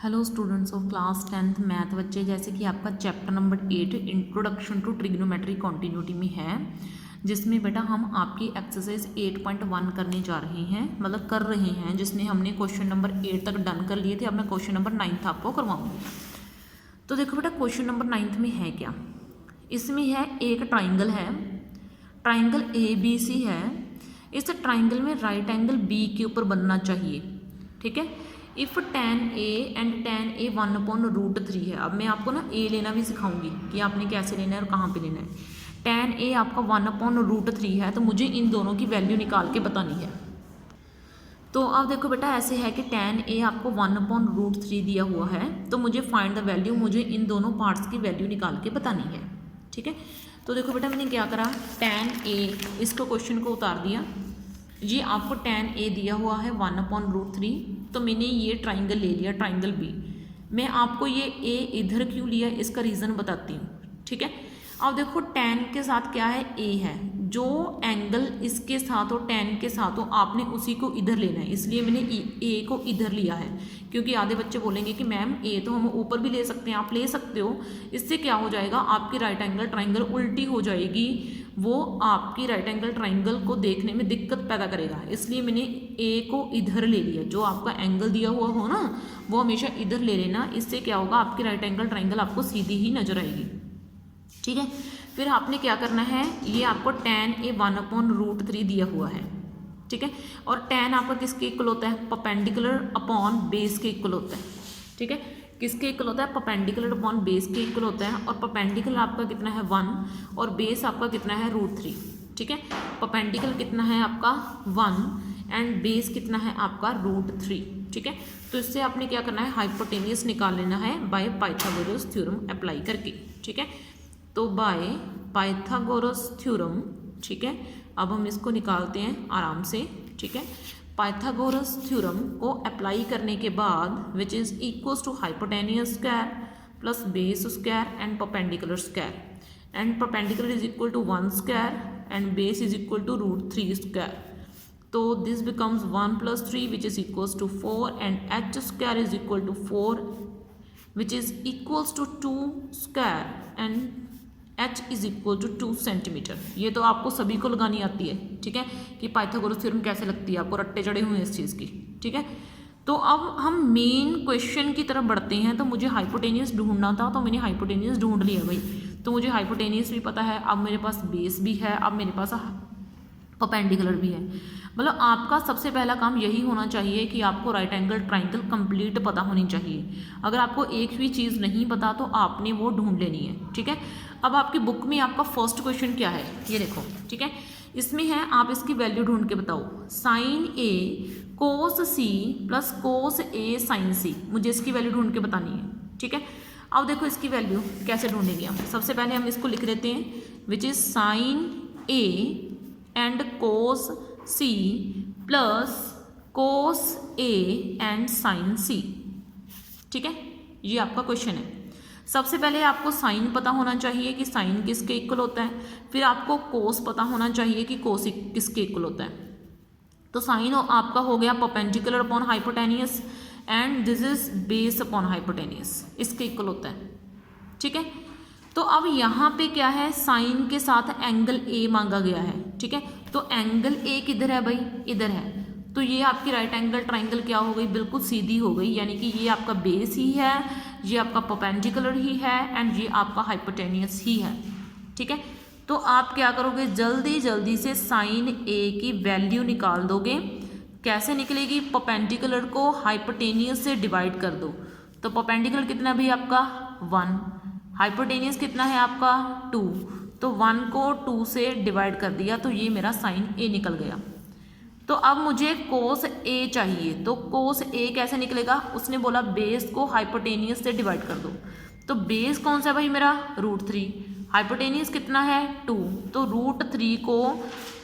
Hello students of class 10th math बच्चे, जैसे कि आपका chapter number 8 introduction to trigonometry continuity में है, जिसमें बेटा हम आपकी एक्सरसाइज 8.1 करने जा रहे हैं, मतलब कर रहे हैं, जिसमें हमने क्वेश्चन नंबर 8 तक डन कर लिए थे। अब मैं क्वेश्चन नंबर 9 आपको करवाऊंगी। तो देखो बेटा, क्वेश्चन नंबर 9 में है क्या। इसमें है एक ट्राइंगल है, ट्राइंगल ABC है। इस ट्राइंगल में राइट एंगल B के ऊपर बनना चाहिए, ठीक है। If tan A and tan A 1/√3 है। अब मैं आपको ना A लेना भी सिखाऊंगी कि आपने कैसे लेना है और कहाँ पे लेना है। tan A आपका 1/√3 है, तो मुझे इन दोनों की वैल्यू निकाल के बतानी है। तो अब देखो बेटा, ऐसे है कि tan A आपको 1/√3 दिया हुआ है, तो मुझे फाइंड द वैल्यू, मुझे इन दोनों पार्ट्स की वैल्यू निकाल के बतानी है, ठीक है। तो देखो बेटा, मैंने क्या करा, tan A इसको क्वेश्चन को उतार दिया। ये आपको tan A दिया हुआ है 1/√3, तो मैंने ये ट्राइंगल ले लिया, ट्राइंगल B। मैं आपको ये A इधर क्यों लिया इसका रीज़न बताती हूँ, ठीक है। अब देखो, tan के साथ क्या है, A है। जो एंगल इसके साथ हो, tan के साथ हो, आपने उसी को इधर लेना है, इसलिए मैंने A को इधर लिया है। क्योंकि आधे बच्चे बोलेंगे कि मैम A तो हम ऊपर भी ले सकते हैं, आप ले सकते हो। इससे क्या हो जाएगा, आपकी राइट एंगल ट्राइंगल उल्टी हो जाएगी, वो आपकी राइट एंगल ट्राइंगल को देखने में दिक्कत पैदा करेगा। इसलिए मैंने A को इधर ले लिया। जो आपका एंगल दिया हुआ हो ना, वो हमेशा इधर ले लेना। इससे क्या होगा, आपकी राइट एंगल ट्राइंगल आपको सीधी ही नजर आएगी, ठीक है। फिर आपने क्या करना है, ये आपको tan A 1/√3 दिया हुआ है, ठीक है। और tan आपका किसके इक्वल होता है, परपेंडिकुलर अपॉन बेस के इक्वल होता है, ठीक है। किसके इक्वल होता है, परपेंडिकुलर अपॉन बेस के इक्वल होता है। और परपेंडिकुलर आपका कितना है 1, और बेस आपका कितना है √3, ठीक है। परपेंडिकुलर कितना है आपका 1 एंड बेस कितना है आपका √3, ठीक है। तो इससे आपने क्या करना है, हाइपोटेनियस निकाल लेना है बाय पाइथागोरस थ्योरम अप्लाई करके, ठीक है। तो बाय पाइथागोरस थ्योरम, ठीक है। अब हम इसको निकालते हैं आराम से, ठीक है। पाइथागोरस थ्योरम को अप्लाई करने के बाद, which is equals to hypotenuse square plus base square and perpendicular square, and perpendicular is equal to 1 square and base is equal to √3 square. तो this becomes 1 + 3 which is equals to 4 and h square is equal to 4 which is equals to 2 square and h is equal to 2 centimetre. ये तो आपको सभी को लगानी आती है, ठीक है, कि पाइथागोरस थ्योरम कैसे लगती है, आपको रट्टे चढ़े हुए हैं इस चीज़ की, ठीक है। तो अब हम मेन क्वेश्चन की तरफ बढ़ते हैं। तो मुझे हाइपोटेनियस ढूंढना था, तो मैंने हाइपोटेनियस ढूंढ लिया भाई। तो मुझे हाइपोटेनियस भी पता है, अब मेरे पास बेस भी है, अब मेरे पास परपेंडिकुलर भी है। मतलब आपका सबसे पहला काम यही होना चाहिए कि आपको राइट एंगल ट्राइंगल कंप्लीट पता होनी चाहिए। अगर आपको एक भी चीज़ नहीं पता तो आपने वो ढूंढ लेनी है, ठीक है। अब आपकी बुक में आपका फर्स्ट क्वेश्चन क्या है, ये देखो, ठीक है। इसमें है, आप इसकी वैल्यू ढूंढ के बताओ, sin A cos C plus cos A sin C। मुझे इसकी वैल्यू ढूंढ के बतानी है, ठीक है। अब देखो इसकी वैल्यू कैसे ढूंढेंगे हम। सबसे पहले हम इसको लिख लेते हैं, which is sin A and cos C plus cos A and sin C, ठीक है। ये आपका क्वेश्चन है। सबसे पहले आपको साइन पता होना चाहिए कि साइन किसके इक्वल होता है, फिर आपको कोस पता होना चाहिए कि कोस किसके इक्वल होता है। तो साइन आपका हो गया perpendicular upon hypotenuse and this is base upon hypotenuse, इसके इक्वल होता है, ठीक है। तो अब यहाँ पे क्या है, साइन के साथ एंगल A मांगा गया है, ठीक है। तो एंगल A किधर है भाई, इधर है। तो ये आपकी राइट एंगल ट्राइंगल क्या हो गई, बिल्कुल सीधी हो गई, यानी कि ये आपका बेस ही है, ये आपका परपेंडिकुलर ही है एंड ये आपका हाइपोटेनियस ही है, ठीक है। तो आप क्या करोगे, जल्दी जल्दी से साइन A की वैल्यू निकाल दोगे। कैसे निकलेगी, परपेंडिकुलर को हाइपोटेनियस से डिवाइड कर दो। तो परपेंडिकुलर कितना भी आपका 1, हाइपोटेनियस कितना है आपका 2, तो 1 को 2 से डिवाइड कर दिया, तो ये मेरा साइन A निकल गया। तो अब मुझे कोस A चाहिए, तो कोस A कैसे निकलेगा, उसने बोला बेस को हाइपोटेनियस से डिवाइड कर दो। तो बेस कौन सा है भाई मेरा, √3, हाइपोटेनियस कितना है 2, तो √3 को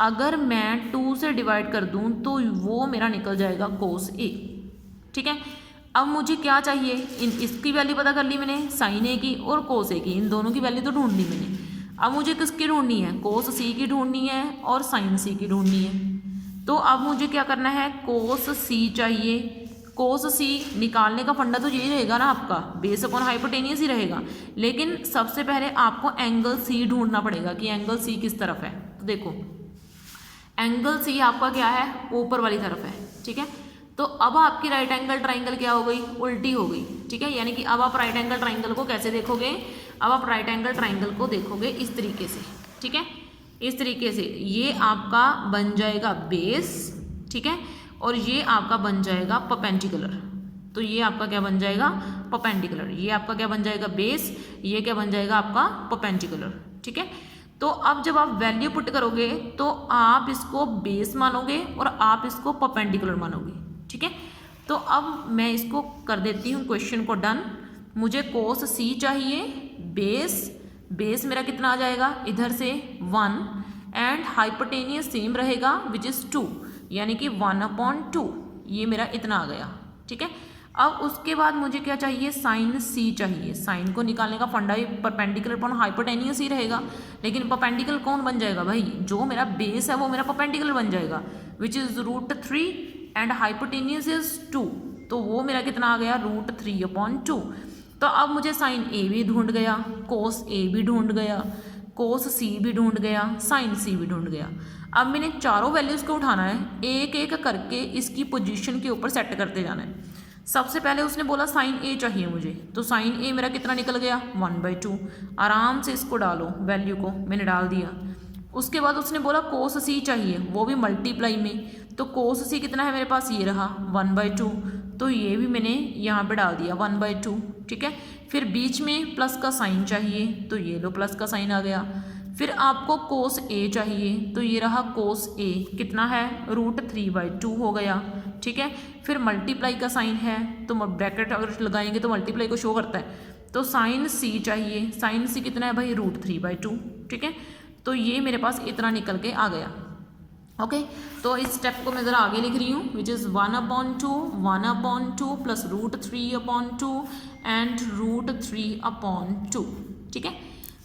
अगर मैं 2 से डिवाइड कर दूं तो वो मेरा निकल जाएगा कोस A, ठीक है। अब मुझे क्या चाहिए, इसकी वैल्यू पता कर ली मैंने, साइन A की और कोस A की, इन दोनों की वैल्यू तो ढूंढ ली मैंने। अब मुझे किसकी ढूंढनी है, कोस C की ढूंढनी है और साइन C की ढूंढनी है। तो अब मुझे क्या करना है, कोस C चाहिए, कोस सी निकालने का फंडा तो यही रहेगा ना आपका, बेस अपॉन हाइपोटेनियस ही रहेगा, लेकिन सबसे पहले आपको एंगल सी ढूंढना पड़ेगा कि एंगल सी किस तरफ है। तो देखो एंगल सी आपका क्या है, ऊपर वाली तरफ है, ठीक है। तो अब आपकी राइट एंगल ट्राइंगल क्या हो गई, उल्टी हो गई, ठीक है। यानी कि अब आप राइट एंगल ट्राइंगल को कैसे देखोगे, अब आप राइट एंगल ट्राइंगल को देखोगे इस तरीके से, ठीक है। इस तरीके से ये आपका बन जाएगा बेस, ठीक है, और ये आपका बन जाएगा परपेंडिकुलर। तो ये आपका क्या बन जाएगा, परपेंडिकुलर। ये आपका क्या बन जाएगा, बेस, ये क्या बन जाएगा आपका परपेंडिकुलर, ठीक है। तो अब जब आप वैल्यू पुट करोगे तो आप इसको बेस मानोगे और आप इसको परपेंडिकुलर मानोगे, ठीक है। तो अब मैं इसको कर देती हूँ क्वेश्चन को डन। मुझे कोस सी चाहिए, बेस मेरा कितना आ जाएगा, इधर से 1 एंड हाइपोटेनियस सेम रहेगा विच इज़ 2, यानी कि 1/2, ये मेरा इतना आ गया, ठीक है। अब उसके बाद मुझे क्या चाहिए, साइन सी चाहिए। साइन को निकालने का फंडा भी परपेंडिकुलर अपॉन हाइपोटेनियस ही रहेगा, लेकिन परपेंडिकुलर कौन बन जाएगा भाई, जो मेरा बेस है वो मेरा परपेंडिकुलर बन जाएगा which is √3 and hypotenuse is 2, तो वो मेरा कितना आ गया, √3/2। तो अब मुझे साइन ए भी ढूंढ गया, कोस ए भी ढूंढ गया, कोस सी भी ढूंढ गया, साइन सी भी ढूंढ गया। अब मैंने चारों वैल्यूज़ को उठाना है, एक एक करके इसकी पोजीशन के ऊपर सेट करते जाना है। सबसे पहले उसने बोला साइन ए चाहिए मुझे, तो साइन ए मेरा कितना निकल गया, 1/2। आराम से इसको डालो, वैल्यू को मैंने डाल दिया। उसके बाद उसने बोला कोस सी चाहिए, वो भी मल्टीप्लाई में, तो कोस सी कितना है मेरे पास, ये रहा 1/2, तो ये भी मैंने यहाँ पे डाल दिया 1/2, ठीक है। फिर बीच में प्लस का साइन चाहिए, तो ये लो प्लस का साइन आ गया। फिर आपको कोस ए चाहिए, तो ये रहा कोस ए, कितना है, √3/2 हो गया, ठीक है। फिर मल्टीप्लाई का साइन है, तो ब्रैकेट अगर लगाएंगे तो मल्टीप्लाई को शो करता है। तो साइन सी चाहिए, साइन सी कितना है भाई, √3/2, ठीक है। तो ये मेरे पास इतना निकल के आ गया, ओके। तो इस स्टेप को मैं ज़रा आगे लिख रही हूँ, विच इज़ 1/2 प्लस √3/2 एंड √3/2, ठीक है।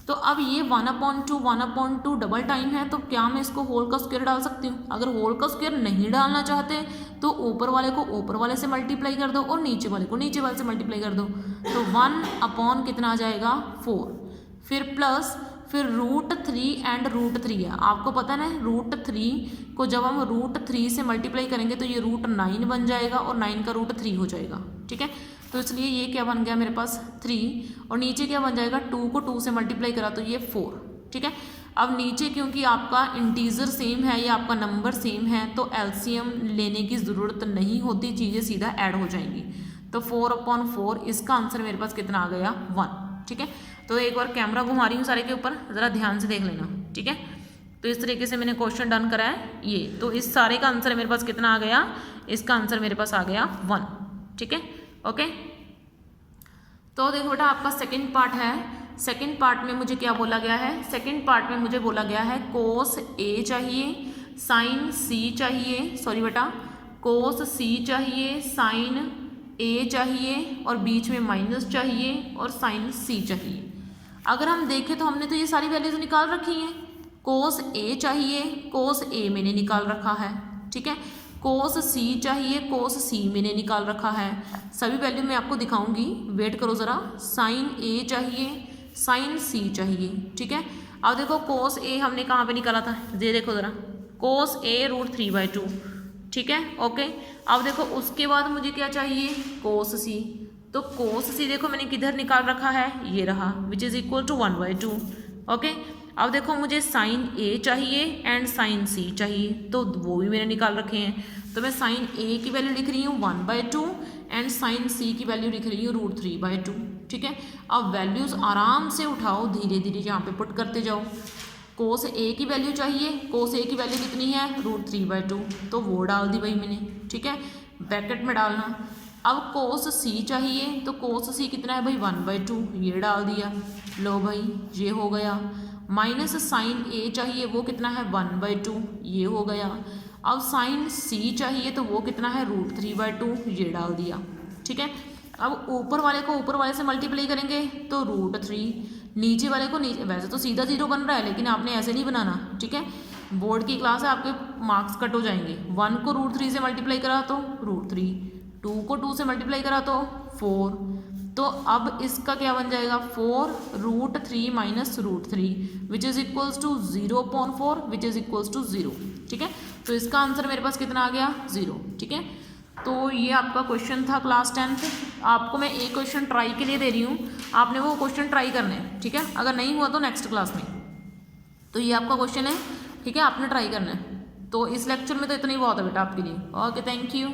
तो अब ये 1/2 डबल टाइम है, तो क्या मैं इसको होल का स्क्वायर डाल सकती हूँ। अगर होल का स्क्वायर नहीं डालना चाहते तो ऊपर वाले को ऊपर वाले से मल्टीप्लाई कर दो और नीचे वाले को नीचे वाले से मल्टीप्लाई कर दो, तो 1 कितना आ जाएगा, 4, फिर प्लस, फिर √3 एंड √3 है। आपको पता है ना, √3 को जब हम √3 से मल्टीप्लाई करेंगे तो ये √9 बन जाएगा और 9 का √3 हो जाएगा, ठीक है। तो इसलिए ये क्या बन गया मेरे पास 3, और नीचे क्या बन जाएगा, 2 को 2 से मल्टीप्लाई करा तो ये 4, ठीक है। अब नीचे क्योंकि आपका इंटीजर सेम है या आपका नंबर सेम है तो एलसीएम लेने की ज़रूरत नहीं होती, चीज़ें सीधा ऐड हो जाएंगी। तो 4/4, इसका आंसर मेरे पास कितना आ गया, 1, ठीक है। तो एक बार कैमरा घुमा रही हूँ सारे के ऊपर, ज़रा ध्यान से देख लेना, ठीक है। तो इस तरीके से मैंने क्वेश्चन डन करा है ये, तो इस सारे का आंसर मेरे पास कितना आ गया, इसका आंसर मेरे पास आ गया 1, ठीक है, ओके। तो देखो बेटा आपका सेकंड पार्ट है, सेकंड पार्ट में मुझे क्या बोला गया है, सेकंड पार्ट में मुझे बोला गया है कोस ए चाहिए, साइन सी चाहिए, सॉरी बेटा, कोस सी चाहिए, साइन ए चाहिए और बीच में माइनस चाहिए और साइन सी चाहिए। अगर हम देखें तो हमने तो ये सारी वैल्यूज निकाल रखी हैं। कोस ए चाहिए, कोस ए मैंने निकाल रखा है, ठीक है। कोस सी चाहिए, कोस सी मैंने निकाल रखा है। सभी वैल्यू मैं आपको दिखाऊंगी, वेट करो ज़रा। साइन ए चाहिए, साइन सी चाहिए, ठीक है। अब देखो कोस ए हमने कहाँ पे निकाला था, ये देखो ज़रा, कोस ए √3/2, ठीक है, ओके। अब देखो उसके बाद मुझे क्या चाहिए, कोस सी, तो कोस सी देखो मैंने किधर निकाल रखा है, ये रहा, which is equal to 1/2, okay. अब देखो मुझे साइन ए चाहिए एंड साइन सी चाहिए, तो वो भी मैंने निकाल रखे हैं। तो मैं साइन ए की वैल्यू लिख रही हूँ 1/2 एंड साइन सी की वैल्यू लिख रही हूँ √3/2, ठीक है। अब वैल्यूज़ आराम से उठाओ, धीरे धीरे यहाँ पे पुट करते जाओ। कोस ए की वैल्यू चाहिए, कोस ए की वैल्यू कितनी है, √3/2, तो वो डाल दी भाई मैंने, ठीक है, ब्रैकेट में डालना। अब कोस सी चाहिए, तो कोस सी कितना है भाई 1/2, ये डाल दिया, लो भाई ये हो गया। माइनस साइन ए चाहिए, वो कितना है 1/2, ये हो गया। अब साइन सी चाहिए तो वो कितना है √3/2, ये डाल दिया, ठीक है। अब ऊपर वाले को ऊपर वाले से मल्टीप्लाई करेंगे तो √3, नीचे वाले को नीचे, वैसे तो सीधा 0 बन रहा है लेकिन आपने ऐसे नहीं बनाना, ठीक है। बोर्ड की क्लास है, आपके मार्क्स कट हो जाएंगे। 1 को √3 से मल्टीप्लाई करा तो √3, 2 को 2 से मल्टीप्लाई करा तो 4, तो अब इसका क्या बन जाएगा 4√3 minus √3 which is equals to 0/4 which is equals to 0। ठीक है, तो इसका आंसर मेरे पास कितना आ गया 0। ठीक है, तो ये आपका क्वेश्चन था क्लास 10th। आपको मैं एक क्वेश्चन ट्राई के लिए दे रही हूँ, आपने वो क्वेश्चन ट्राई करने हैं। ठीक है, अगर नहीं हुआ तो नेक्स्ट क्लास में, तो ये आपका क्वेश्चन है। ठीक है, आपने ट्राई करना है। तो इस लेक्चर में तो इतना ही बहुत है बेटा आपके लिए। Okay, thank you.